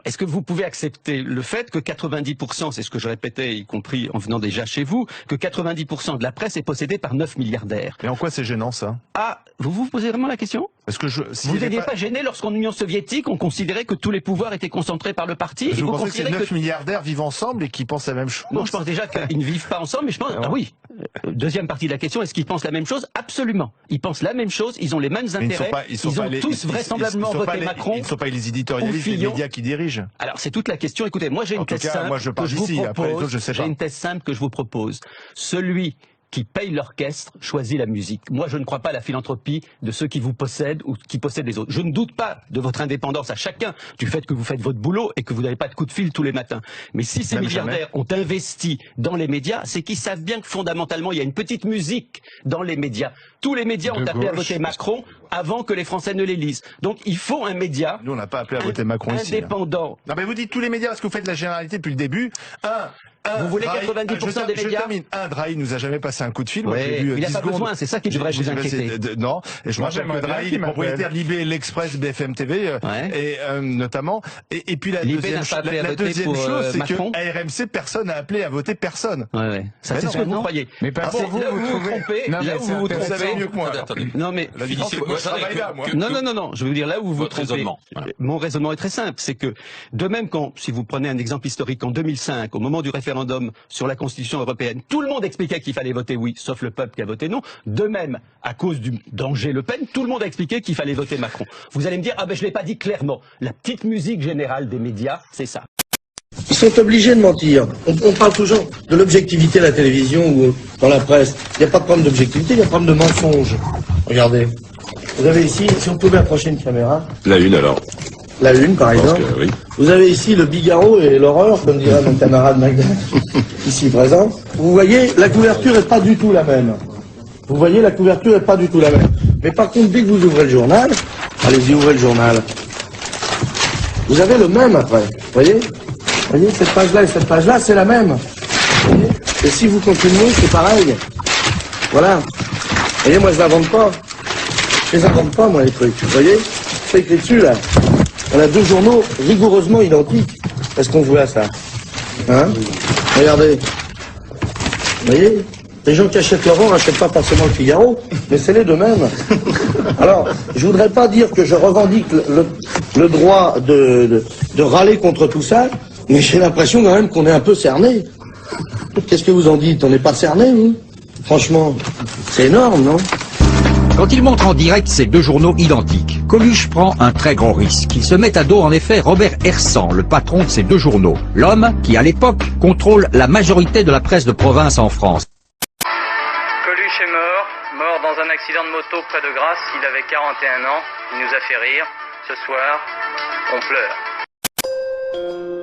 est-ce que vous pouvez accepter le fait que 90%, c'est ce que je répétais, y compris en venant déjà chez vous, que 90% de la presse est possédée par 9 milliardaires? Mais en quoi c'est gênant, ça? Ah, vous vous posez vraiment la question? Parce que si vous n'étiez pas gêné lorsqu'en Union soviétique, on considérait que tous les pouvoirs étaient concentrés par le parti? Vous pensez que ces 9 milliardaires vivent ensemble et qu'ils pensent la même chose? Non, je pense déjà qu'ils ne vivent pas ensemble, mais je pense... Ah oui. Deuxième partie de la question, est-ce qu'ils pensent la même chose? Absolument. Ils pensent la même chose, ils ont les mêmes intérêts, ils ont tous vraisemblablement voté Macron. Ils ne sont pas les éditorialistes des médias qui dirigent. Alors c'est toute la question. Écoutez, moi j'ai une thèse simple que je vous propose. J'ai une thèse simple que je vous propose. Celui qui paye l'orchestre choisit la musique. Moi, je ne crois pas à la philanthropie de ceux qui vous possèdent ou qui possèdent les autres. Je ne doute pas de votre indépendance à chacun, du fait que vous faites votre boulot et que vous n'avez pas de coup de fil tous les matins. Mais si ces milliardaires ont investi dans les médias, c'est qu'ils savent bien que fondamentalement, il y a une petite musique dans les médias. Tous les médias ont appelé à voter Macron avant que les Français ne les lisent. Donc il faut un média. Nous, on n'a pas appelé à voter Macron ici. Indépendant. Non, mais vous dites tous les médias, parce que vous faites la généralité depuis le début. Vous voulez 90% des médias? Je termine. Drahi nous a jamais passé un coup de fil. Moi, il n'a pas besoin, c'est ça qui devrait vous inquiéter. Non, et je me rappelle que Drahi, il est propriétaire de Libé, l'Express, BFM TV, et notamment. Et puis la deuxième chose, c'est que à RMC, personne n'a appelé à voter personne. Ça, c'est ce que vous croyez. Mais pas pour vous, vous vous trompez. Là où vous vous trompez. Vous savez mieux que moi. Non, mais non, je vais vous dire là où vous vous trompez. Mon raisonnement est très simple, c'est que de même quand, si vous prenez un exemple historique, en 2005, au moment du référendum sur la Constitution européenne, tout le monde expliquait qu'il fallait voter oui, sauf le peuple qui a voté non. De même, à cause du danger Le Pen, tout le monde a expliqué qu'il fallait voter Macron. Vous allez me dire, ah ben je l'ai pas dit clairement. La petite musique générale des médias, c'est ça. Ils sont obligés de mentir. On parle toujours de l'objectivité à la télévision ou dans la presse. Il n'y a pas de problème d'objectivité, il y a un problème de mensonge. Regardez. Vous avez ici, si on pouvait approcher une caméra. La une alors. La une, par exemple. Oui. Vous avez ici le Bigarro et l'horreur, comme dirait mon camarade Magda, ici présent. Vous voyez, la couverture n'est pas du tout la même. Vous voyez, la couverture n'est pas du tout la même. Mais par contre, dès que vous ouvrez le journal, allez-y, ouvrez le journal. Vous avez le même après. Vous voyez, cette page-là et cette page-là, c'est la même. Vous voyez, et si vous continuez, c'est pareil. Voilà. Vous voyez, moi, je n'invente pas. Je les invente pas, moi, les trucs. Vous voyez, c'est écrit dessus, là. On a deux journaux rigoureusement identiques. Est-ce qu'on voit ça? Hein? Regardez. Vous voyez? Les gens qui achètent Laurent n'achètent pas forcément le Figaro, mais c'est les deux mêmes. Alors, je voudrais pas dire que je revendique le droit de râler contre tout ça, mais j'ai l'impression quand même qu'on est un peu cerné. Qu'est-ce que vous en dites? On n'est pas cerné, vous? Franchement, c'est énorme, non? Quand il montre en direct ces deux journaux identiques, Coluche prend un très grand risque. Il se met à dos en effet Robert Hersant, le patron de ces deux journaux. L'homme qui, à l'époque, contrôle la majorité de la presse de province en France. Coluche est mort dans un accident de moto près de Grasse. Il avait 41 ans. Il nous a fait rire. Ce soir, on pleure.